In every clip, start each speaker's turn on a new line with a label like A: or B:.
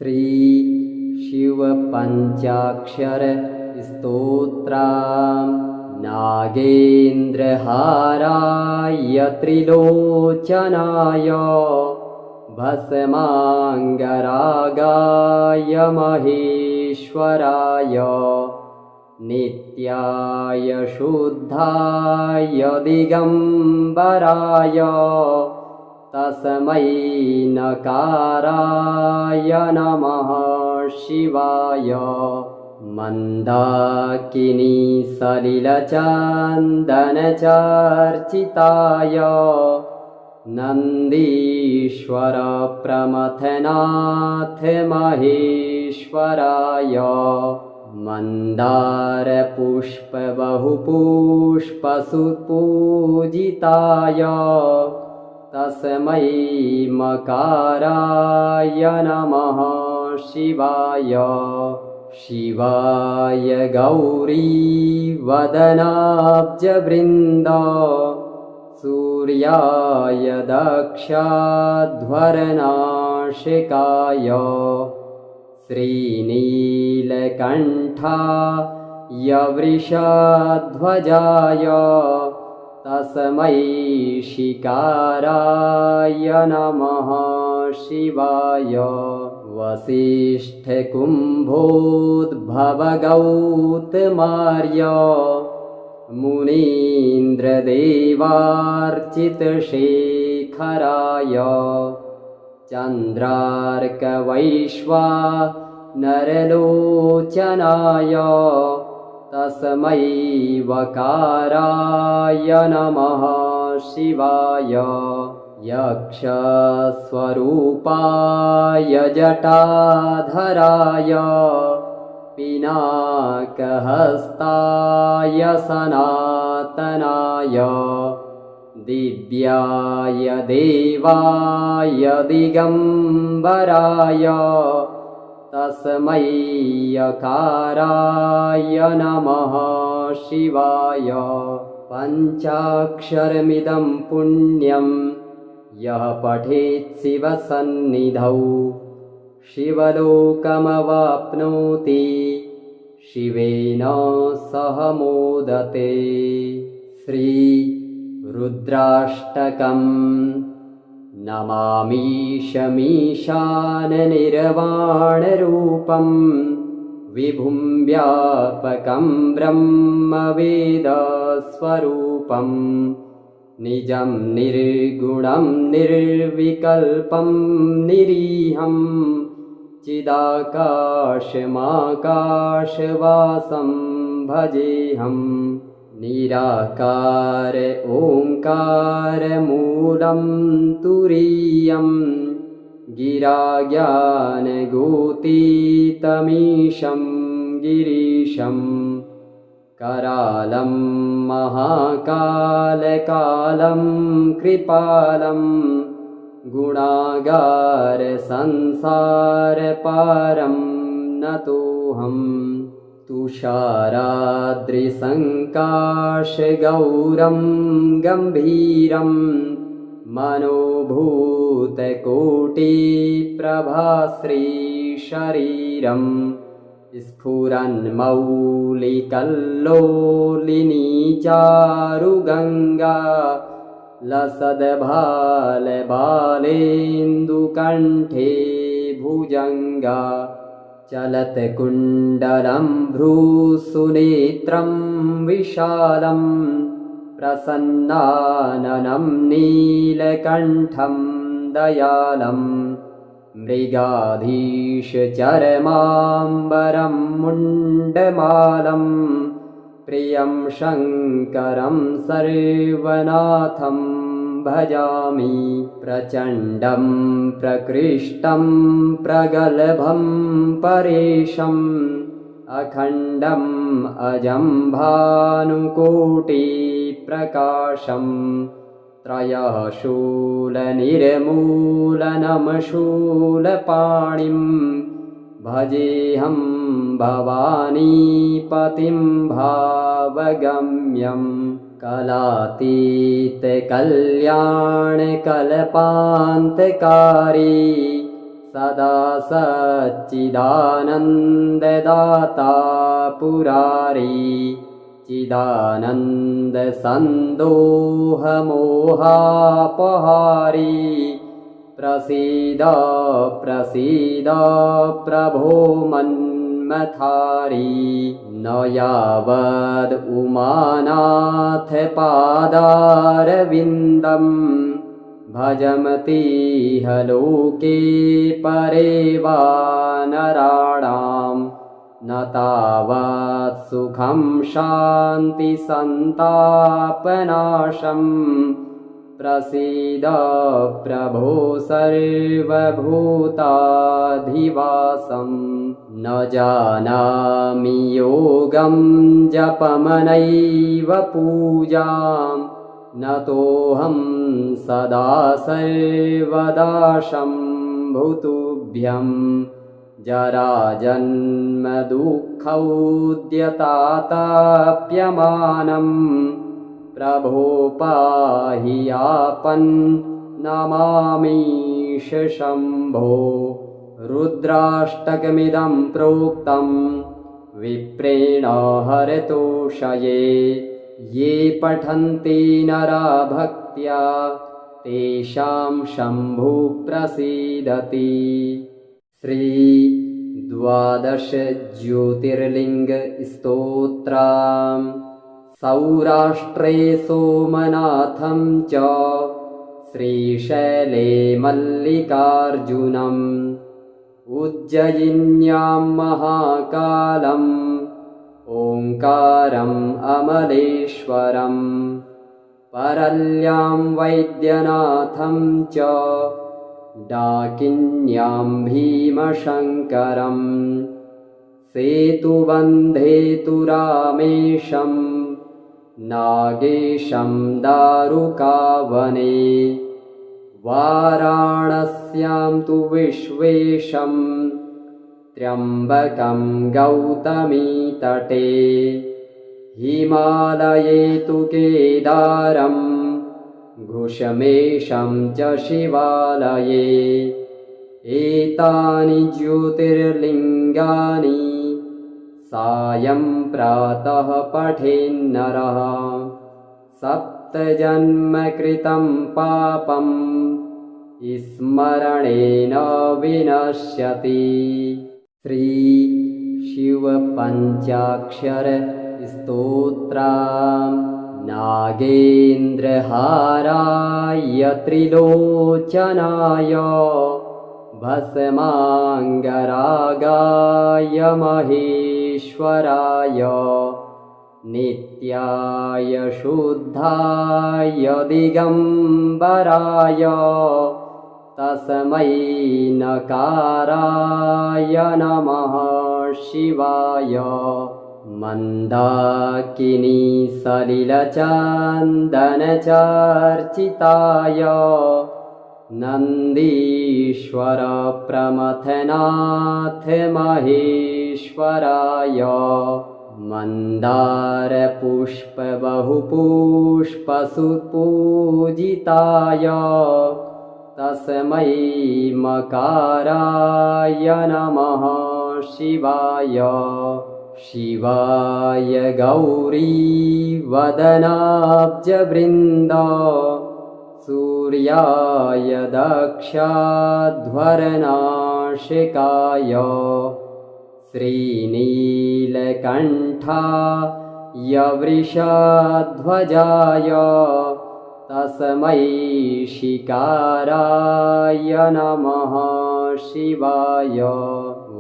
A: श्री शिव पंचाक्षर स्तोत्रम् नागेन्द्रहाराय त्रिलोचनाय भस्मांगरागाय महेश्वराय नित्याय शुद्धाय दिगंबराय तस्मै नकाराय नमः शिवाय मंदाकिनी सलिलचन्दनचर्चिताय नन्दीश्वर प्रमथनाथ महेश्वराय मंदार पुष्प बहुपुष्प सुपूजिताय तस्मै मकाराय नमः शिवाय शिवाय गौरी वदनाब्जवृन्द सूर्याय दक्षाध्वरनाशिकाय श्रीनीलकण्ठाय वृषध्वजाय तस्मै शिकाराय नमः शिवाय वसिष्ठकुम्भोद्भवगौतमार्य मुनीन्द्रदेवार्चितशेखराय चन्द्रार्कवैश्वानरलोचनाय तस्मै वकाराय नमः शिवाय यक्षस्वरूपाय जटाधराय पिनाकहस्ताय सनातनाय दिव्याय देवाय दिगंबराय तस्मै यकाराय नमः शिवाय पञ्चाक्षरमिदं पुण्यं यः पठेत् शिवसन्निधौ शिवलोकमवाप्नोति शिवेन सह मोदते। श्री रुद्राष्टकम् नमामीशमीशाननिर्वाणरूपं विभुं व्यापकं ब्रह्मवेदस्वरूपं निजं निर्गुणं निर्विकल्पं निरीहं चिदाकाशमाकाशवासं भजेऽहम् निराकार ओंकार मूलं तुरीयं गिराज्ञानगोतीतमीशं गिरीशं करालं महाकालकालं कृपालं गुणागार संसारपारं नतोऽहम् तुषाराद्रिसङ्काशगौरं गम्भीरं मनोभूतकोटिप्रभाश्रीशरीरं स्फुरन्मौलिकल्लोलिनी चारुगङ्गा लसद्भालबालेन्दुकण्ठे भुजङ्गा चलत्कुण्डलं भ्रूसुनेत्रं विशालं प्रसन्नाननं नीलकण्ठं दयालं मृगाधीशचरमाम्बरं मुण्डमालं प्रियं शङ्करं सर्वनाथं भजामि प्रचण्डं प्रकृष्टं प्रगल्भं परेशम् अखण्डम् अजं भानुकोटिप्रकाशं त्रयः शूलनिर्मूलनमशूलपाणिं भजेऽहं भवानीपतिं भावगम्यं कलातीतकल्याणकल्पान्तकारी सदा सच्चिदानन्ददाता पुरारी चिदानन्दसन्दोहमोहापहारी प्रसीद प्रसीद प्रभो मन्मथारी न यावद् उमानाथपादारविन्दम् भजमतीह लोके परे वा नराणाम् न तावत् सुखं शान्तिसन्तापनाशम् प्रसीद प्रभो सर्वभूताधिवासम् न जानामि योगं जपमनैव पूजाम् न तोऽहं सदा सर्वदा शम्भुतुभ्यम् जराजन्मदुःखौद्यताताप्यमानम् प्रभो पाहि आपन्नमामीश शम्भो रुद्राष्टकमिदं प्रोक्तं विप्रेण हरतोषये ये पठन्ति नरा भक्त्या तेषां शम्भुः प्रसीदति। श्री द्वादश ज्योतिर्लिङ्गस्तोत्रम् सौराष्ट्रे सोमनाथं च श्रीशैले मल्लिकार्जुनम् उज्जयिन्यां महाकालम् ओङ्कारम् अमलेश्वरम् परल्यां वैद्यनाथं च डाकिन्यां भीमशङ्करम् सेतुबन्धेतु रामेशम् नागेशं दारुकावने वाराणस्यां तु विश्वेशं त्र्यम्बकं गौतमीतटे हिमालये तु केदारं घुषमेशं च शिवालये एतानि ज्योतिर्लिङ्गानि सायं प्रातः पठेन्नरः सप्तजन्मकृतं पापं स्मरणेन विनश्यति। श्री शिवपञ्चाक्षर स्तोत्रम् नागेन्द्रहाराय त्रिलोचनाय भस्माङ्गरागाय महेश्वराय नित्याय शुद्धाय दिगम्बराय तस्मै नकाराय नमः शिवाय मन्दाकिनी सलिलचन्दनचर्चिताय नन्दीश्वर प्रमथनाथ महेश्वराय मन्दारपुष्प बहुपुष्पसुपूजिताय तस्मै मकाराय नमः शिवाय शिवाय गौरी वदनाब्जवृन्द सूर्याय दक्षाध्वरनाशिकाय श्रीनीलकण्ठाय वृषध्वजाय तस्मै शिकाराय नमः शिवाय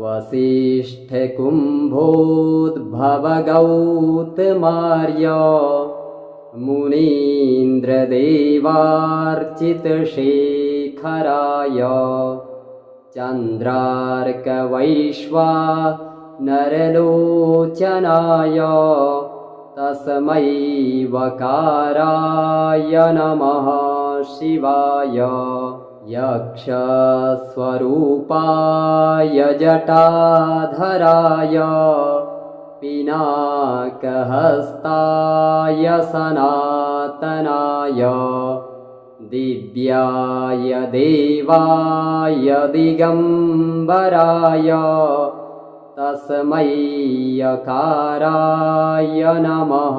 A: वसिष्ठकुम्भोद्भवगौतमार्य मुनीन्द्रदेवार्चितशेखराय चन्द्रार्कवैश्वानरलोचनाय तस्मै वकाराय नमः शिवाय यक्षस्वरूपाय जटाधराय पिनाकहस्ताय सनातनाय दिव्याय देवाय दिगम्बराय तस्मै यकाराय नमः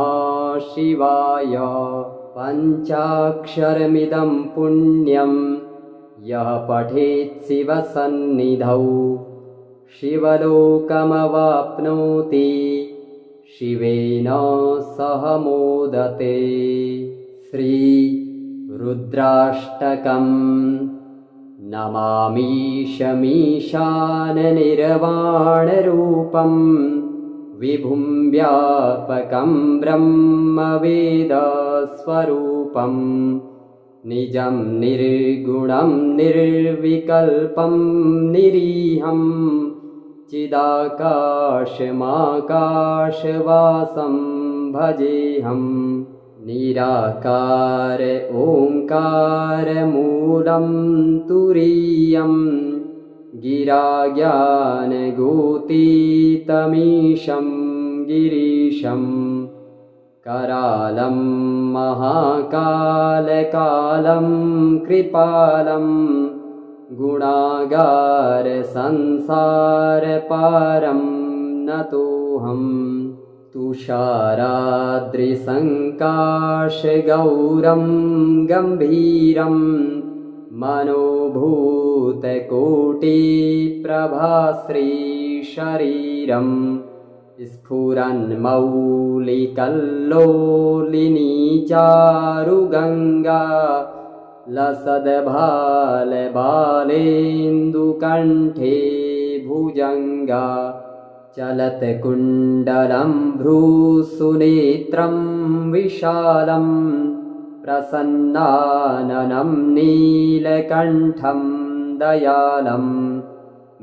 A: शिवाय। पञ्चाक्षरमिदं पुण्यं यः पठेत् शिवसन्निधौ शिवलोकमवाप्नोति शिवेन सह मोदते। श्री रुद्राष्टकम्। नमामीशमीशाननिर्वाणरूपं विभुं व्यापकं ब्रह्मवेदस्वरूपं निजं निर्गुणं निर्विकल्पं निरीहं चिदाकाशमाकाशवासं भजेऽहम्। निराकार ओङ्कारमूलं तुरीयं गिराज्ञानगोतीतमीशं गिरीशं करालं महाकालकालं कृपालं गुणागारसंसारपारं नतोऽहम्। तुषाराद्रिसङ्काशगौरं गम्भीरं मनोभूतकोटिप्रभाश्रीशरीरं स्फुरन्मौलिकल्लोलिनी चारुगङ्गा लसद्भालबालेन्दुकण्ठे भुजङ्गा चलत्कुण्डलं भ्रूसुनेत्रं विशालं प्रसन्नाननं नीलकण्ठं दयालं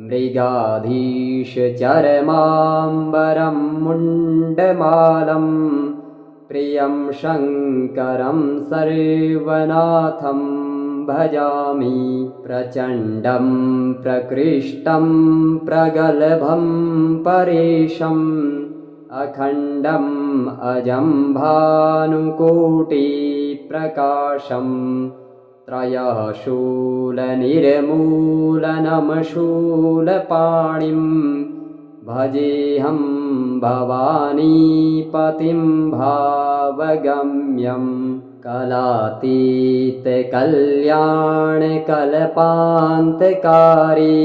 A: मृगाधीशचरमाम्बरं मुण्डमालं प्रियं शङ्करं सर्वनाथं भजामि। प्रचण्डं प्रकृष्टं प्रगल्भं परेशम् अखण्डम् अजं भानुकोटिप्रकाशं त्रयः शूलनिर्मूलनमशूलपाणिं भजेऽहं भवानीपतिं भावगम्यम्। कलातीतकल्याणकल्पान्तकारी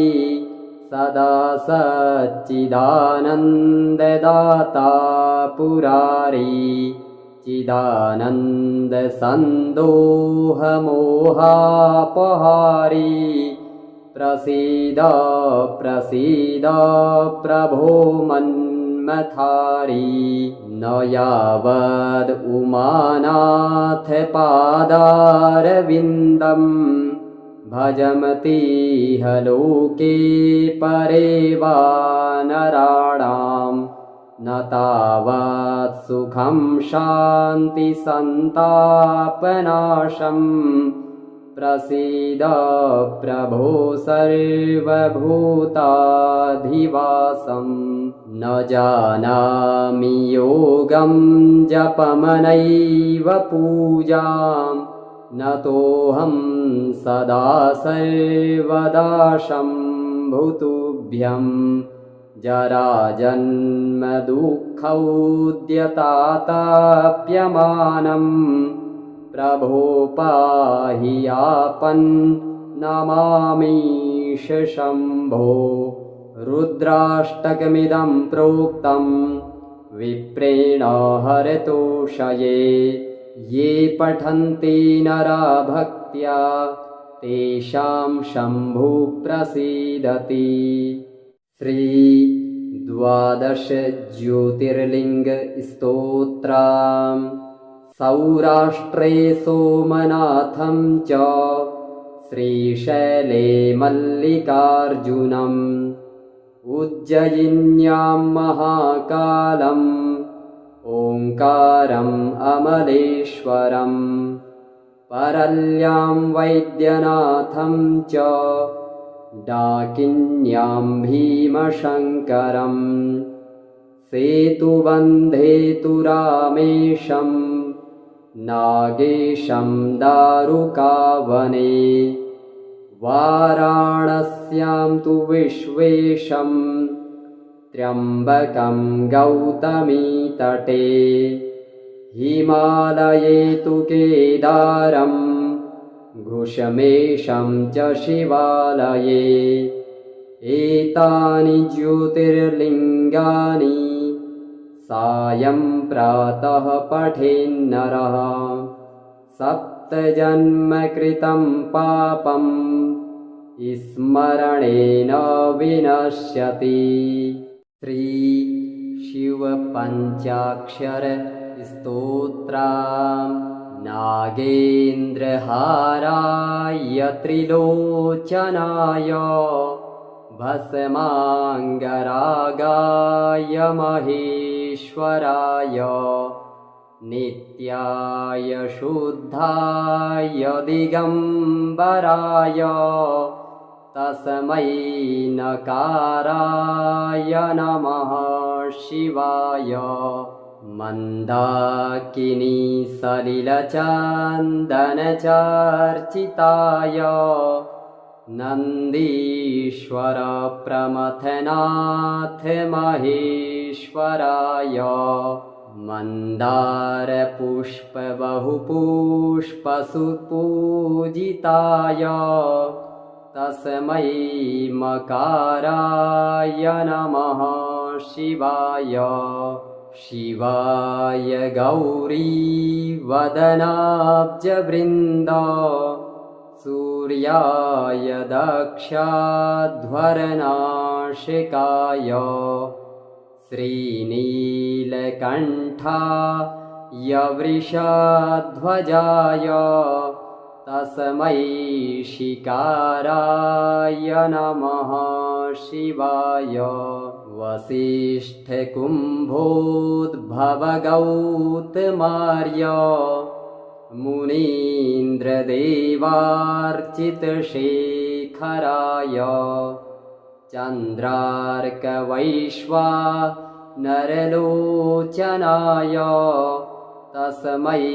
A: सदा सच्चिदानन्ददाता पुरारी चिदानन्दसन्दोहमोहापहारी प्रसीद प्रसीद प्रभो मन्मथारी। न यावद् उमानाथपादारविन्दं भजमतीह लोके परे वा नराणां न तावत् सुखं शान्तिसन्तापनाशं प्रसीद प्रभो सर्वभूताधिवासम्। न जानामि योगं जपमनैव पूजां न तोऽहं सदा सर्वदा शम्भुतुभ्यं। जराजन्मदुःखौद्यताताप्यमानं प्रभो पाहि आपन्नमामीश शम्भो। रुद्राष्टकमिदं प्रोक्तं विप्रेण हरतोषये ये पठन्ति नरा भक्त्या तेषां शम्भुः प्रसीदति। श्री द्वादश ज्योतिर्लिङ्गस्तोत्रम्। सौराष्ट्रे सोमनाथं च श्रीशैले मल्लिकार्जुनम् उज्जयिन्यां महाकालम् ओङ्कारम् अमलेश्वरम् परल्यां वैद्यनाथं च डाकिन्यां भीमशङ्करम् सेतुबन्धे तु रामेशं नागेशं दारुकावने वाराणस्यां तु विश्वेशं त्र्यम्बकं गौतमीतटे हिमालये तु केदारं घुषमेशं च शिवालये एतानि ज्योतिर्लिङ्गानि सायं प्रातः पठेन्नरः सप्तजन्मकृतं पापं स्मरणेन विनश्यति। श्री शिवपञ्चाक्षर स्तोत्रम् नागेन्द्रहाराय त्रिलोचनाय भस्माङ्गरागाय महेश्वराय नित्याय शुद्धाय दिगम्बराय तस्मै नकाराय नमः शिवाय मन्दाकिनी सलिलचन्दनचर्चिताय नन्दीश्वर प्रमथनाथ महेश्वराय मन्दारपुष्पबहुपुष्पसुपूजिताय तस्मै मकाराय नमः शिवाय शिवाय गौरीवदनाब्जवृन्द सूर्याय दक्षाध्वरनाशिकाय श्रीनीलकण्ठाय वृषध्वजाय तस्मै शिकाराय नमः शिवाय वसिष्ठकुम्भोद्भवगौतमार्य मुनीन्द्रदेवार्चितशेखराय चन्द्रार्कवैश्वानरलोचनाय तस्मै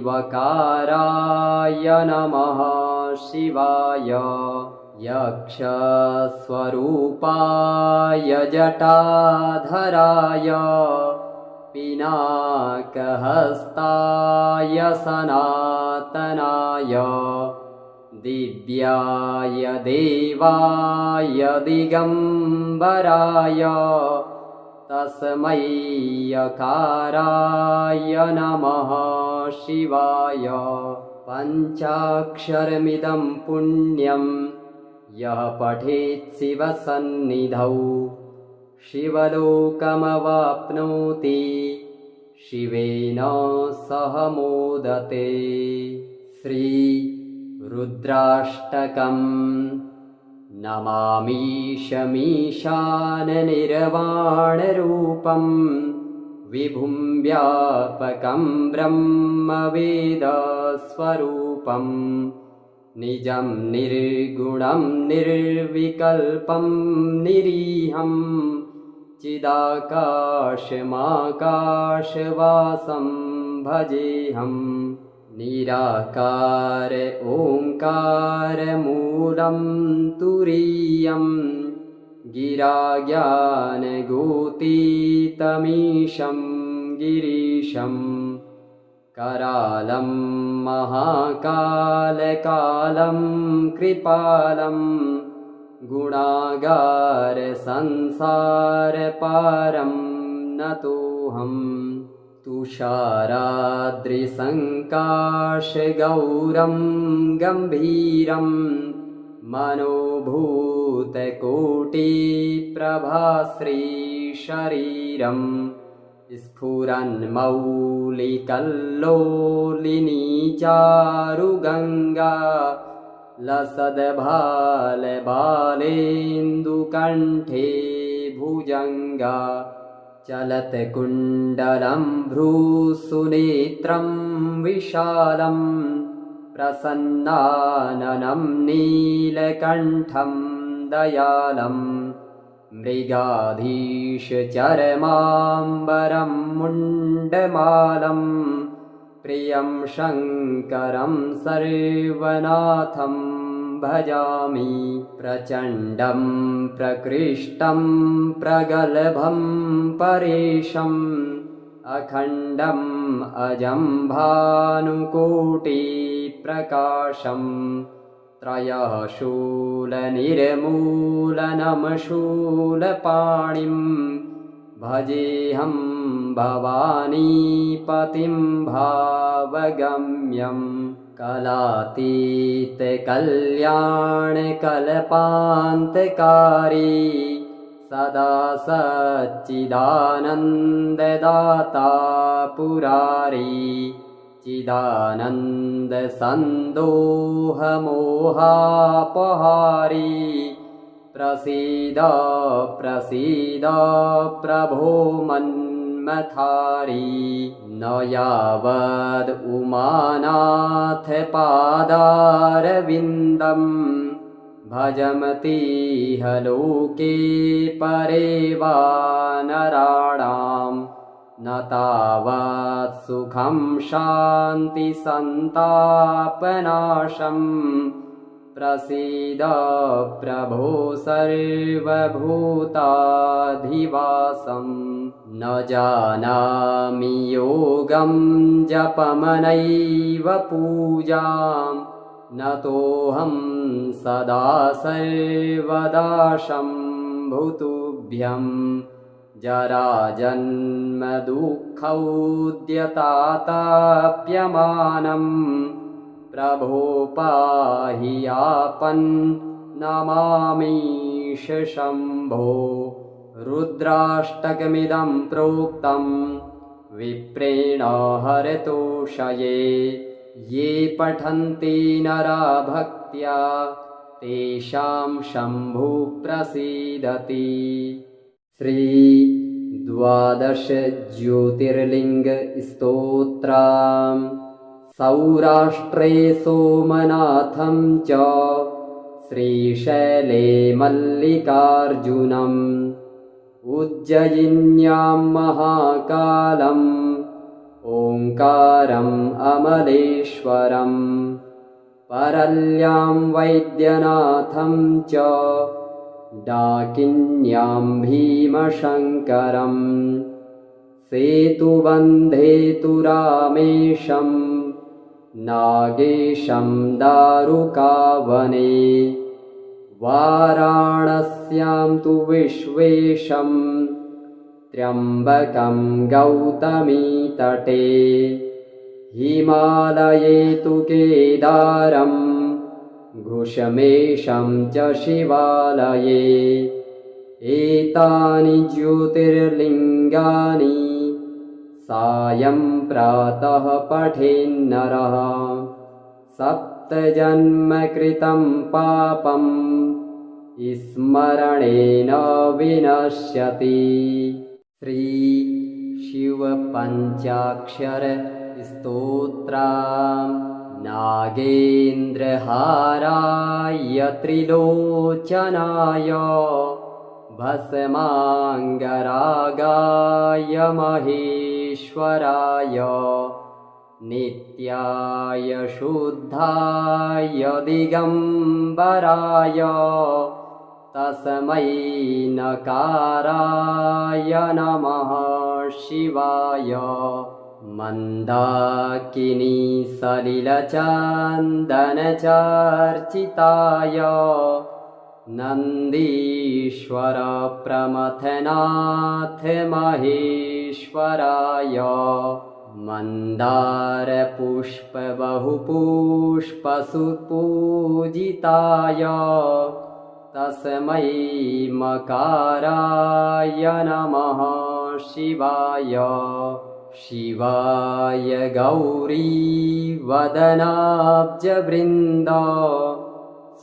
A: वकाराय नमः शिवाय यक्षस्वरूपाय जटाधराय पिनाकहस्ताय सनातनाय दिव्याय देवाय दिगम्बराय तस्मै यकाराय नमः शिवाय पञ्चाक्षरमिदं पुण्यं यः पठेत् शिवसन्निधौ शिवलोकमवाप्नोति शिवेन सह मोदते। श्री रुद्राष्टकम् नमामीशमीशाननिर्वाणरूपं विभुं व्यापकं ब्रह्मवेदस्वरूपं निजं निर्गुणं निर्विकल्पं निरीहं चिदाकाशमाकाशवासं भजेऽहम् निराकार ओङ्कारमूलं तुरीयं गिराज्ञानगोतीतमीशं गिरीशं करालं महाकालकालं कृपालं गुणागारसंसारपारं नतोऽहम् तुषाराद्रिसङ्काशगौरं गम्भीरं मनोभूतकोटिप्रभाश्रीशरीरं स्फुरन्मौलिकल्लोलिनी चारुगङ्गा लसद्भालबालेन्दुकण्ठे भुजङ्गा चलत्कुण्डलं भ्रूसुनेत्रं विशालं प्रसन्नाननं नीलकण्ठं दयालं मृगाधीशचरमाम्बरं मुण्डमालं प्रियं शङ्करं सर्वनाथं भजामि प्रचण्डं प्रकृष्टं प्रगल्भं परेशम् अखण्डम् अजं भानुकोटिप्रकाशम् त्रयः शूलनिर्मूलनमशूलपाणिं भजेऽहं भवानीपतिं भावगम्यं कलातीतकल्याणकल्पान्तकारी सदा सच्चिदानन्ददाता पुरारी चिदानन्दसन्दोहमोहापहारी प्रसीद प्रसीद प्रभो मन्मथारी न यावद् उमानाथपादारविन्दम् भजमतीह लोके परे वा नराणां न तावत् सुखं शान्तिसन्तापनाशम् प्रसीद प्रभो सर्वभूताधिवासम् न जानामि योगं जपमनैव पूजाम् न तोऽहं सदा सर्वदा शम्भुतुभ्यं जराजन्मदुःखौद्यताताप्यमानं प्रभो पाहि आपन्नमामीश शम्भो रुद्राष्टकमिदं प्रोक्तं विप्रेण हरतोषये ये पठन्ति नरा भक्त्या तेषां शम्भुः प्रसीदति। श्री 12 ज्योतिर्लिङ्गस्तोत्रम् सौराष्ट्रे सोमनाथं च श्रीशैले मल्लिकार्जुनम् उज्जयिन्यां महाकालम् ओङ्कारम् अमलेश्वरम् परल्यां वैद्यनाथं च डाकिन्यां भीमशङ्करम् सेतुबन्धेतुरामेशं नागेशं दारुकावने वाराणस्यां तु विश्वेशं त्र्यम्बकं गौतमीतटे हिमालये तु केदारं घुषमेशं च शिवालये एतानि ज्योतिर्लिङ्गानि सायं प्रातः पठेन्नरः सप्तजन्मकृतं पापं स्मरणेन विनश्यति। श्री शिवपञ्चाक्षर स्तोत्रम् नागेन्द्रहाराय त्रिलोचनाय भस्माङ्गरागाय महेश्वराय नित्याय शुद्धाय दिगम्बराय तस्मै नकाराय नमः शिवाय मन्दाकिनी सलिलचन्दनचर्चिताय नन्दीश्वर प्रमथनाथ महेश्वराय मन्दारपुष्पबहुपुष्पसुपूजिताय तस्मै मकाराय नमः शिवाय शिवाय गौरीवदनाब्जवृन्द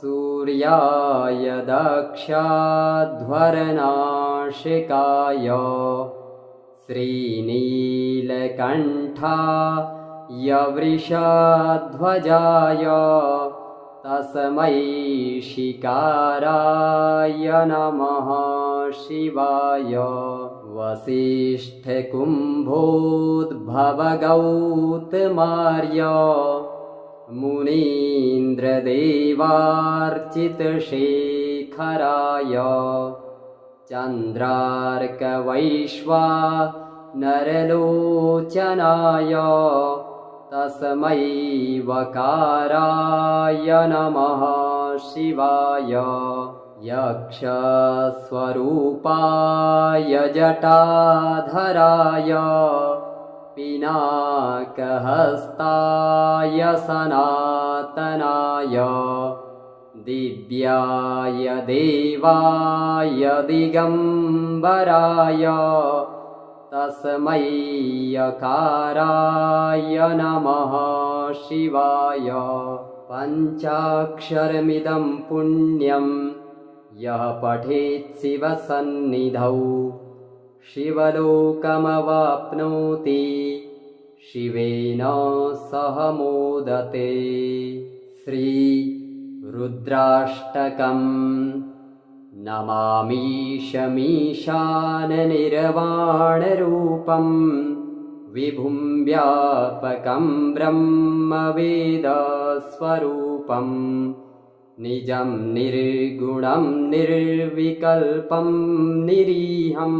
A: सूर्याय दक्षाध्वरनाशिकाय श्रीनीलकण्ठाय वृषध्वजाय तस्मै शिकाराय नमः शिवाय वसिष्ठकुम्भोद्भवगौतमार्य मुनीन्द्रदेवार्चितशेखराय चन्द्रार्कवैश्वानरलोचनाय तस्मै वकाराय नमः शिवाय यक्षस्वरूपाय जटाधराय पिनाकहस्ताय सनातनाय दिव्याय देवाय दिगम्बराय तस्मै यकाराय नमः शिवाय पञ्चाक्षरमिदं पुण्यं यः पठेत् शिवसन्निधौ शिवलोकमवाप्नोति शिवेन सह मोदते। श्री रुद्राष्टकम्। नमामीशमीशाननिर्वाणरूपं विभुं व्यापकं ब्रह्मवेदस्वरूपं निजं निर्गुणं निर्विकल्पं निरीहं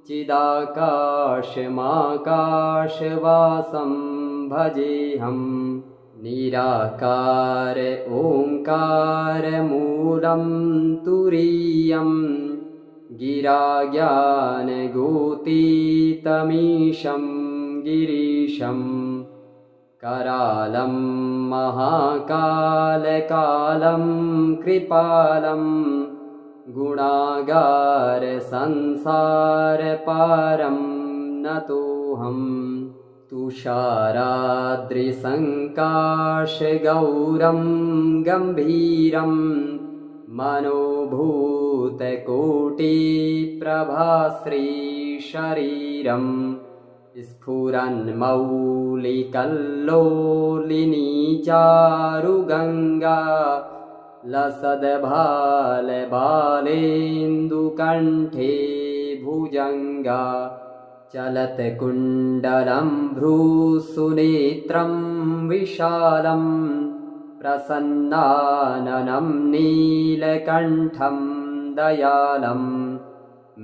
A: चिदाकाशमाकाशवासं भजेऽहम्। निराकार ओङ्कारमूलं तुरीयं गिराज्ञानगोतीतमीशं गिरीशं करालं महाकालकालं कृपालं गुणागारसंसारपारं नतोऽहम्। तुषाराद्रिसङ्काशगौरं गम्भीरं मनोभूतकोटिप्रभाश्रीशरीरं स्फुरन्मौलिकल्लोलिनी चारुगङ्गा लसद्भालबालेन्दुकण्ठे भुजङ्गा चलत्कुण्डलं भ्रूसुनेत्रं विशालं प्रसन्नाननं नीलकण्ठं दयालं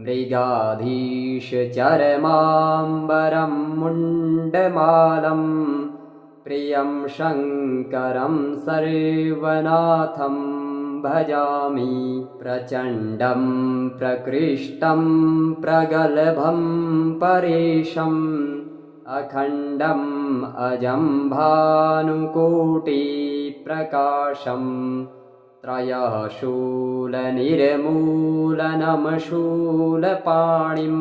A: मृगाधीशचरमाम्बरं मुण्डमालं प्रियं शङ्करं सर्वनाथं भजामि। प्रचण्डं प्रकृष्टं प्रगल्भं परेशम् अखण्डम् अजं भानुकोटिप्रकाशं त्रयः शूलनिर्मूलनमशूलपाणिं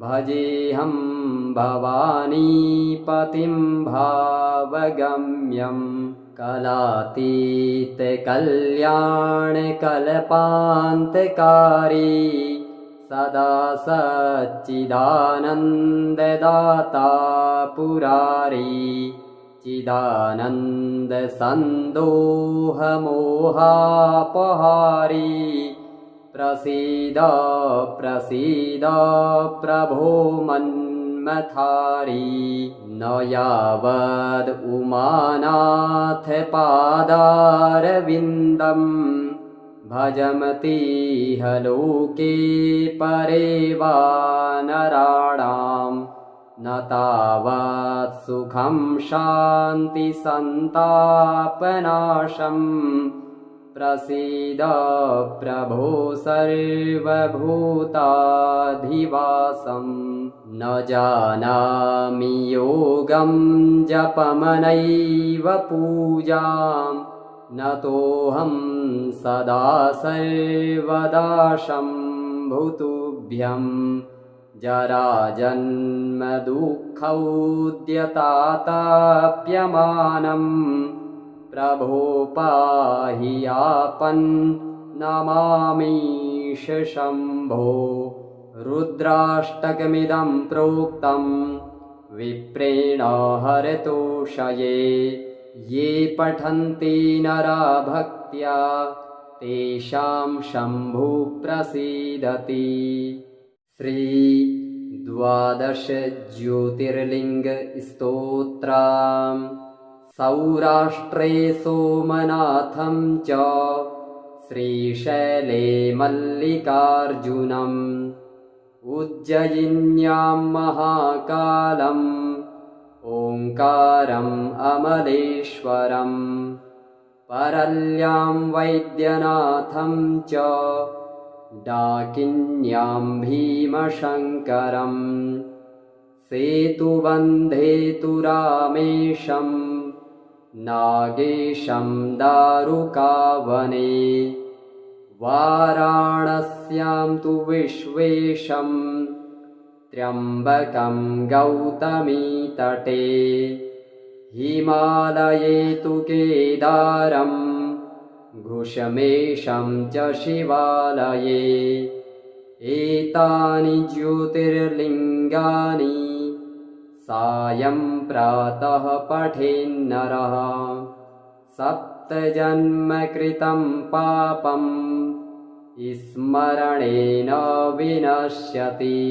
A: भजेऽहं भवानीपतिं भावगम्यं। कलातीतकल्याणकल्पान्तकारी सदा सच्चिदानन्ददाता पुरारी चिदानन्दसन्दोहमोहापहारी प्रसीद प्रसीद प्रभो मन्मथारी। न यावद् उमानाथ पादारविन्दं भजमतीह लोके परे वा नराणां न तावत् सुखं शान्तिसन्तापनाशं प्रसीद प्रभो सर्वभूताधिवासं। न जानामि योगं जपमनैव पूजां न तोऽहं सदा सर्वदा शम्भुतुभ्यं। जराजन्मदुःखौद्यताताप्यमानं प्रभो पाहि आपन्नमामीश शम्भो। रुद्राष्टकमिदं प्रोक्तं विप्रेण हरतोषये ये पठन्ति नरा भक्त्या तेषां शम्भुः प्रसीदति। श्री 12 ज्योतिर्लिङ्गस्तोत्रम्। सौराष्ट्रे सोमनाथं च श्रीशैले मल्लिकार्जुनम् उज्जयिन्यां महाकालम् ओङ्कारम् अमलेश्वरम् परल्यां वैद्यनाथं च डाकिन्यां भीमशङ्करम् सेतुबन्धे तु रामेशं नागेशं दारुकावने वाराणस्यां तु विश्वेशं त्र्यम्बकं गौतमीतटे हिमालये तु केदारं घुषमेशं च शिवालये एतानि ज्योतिर्लिङ्गानि सायं प्रातः पठेन्नरः सप्तजन्मकृतं पापं स्मरणेन विनश्यति।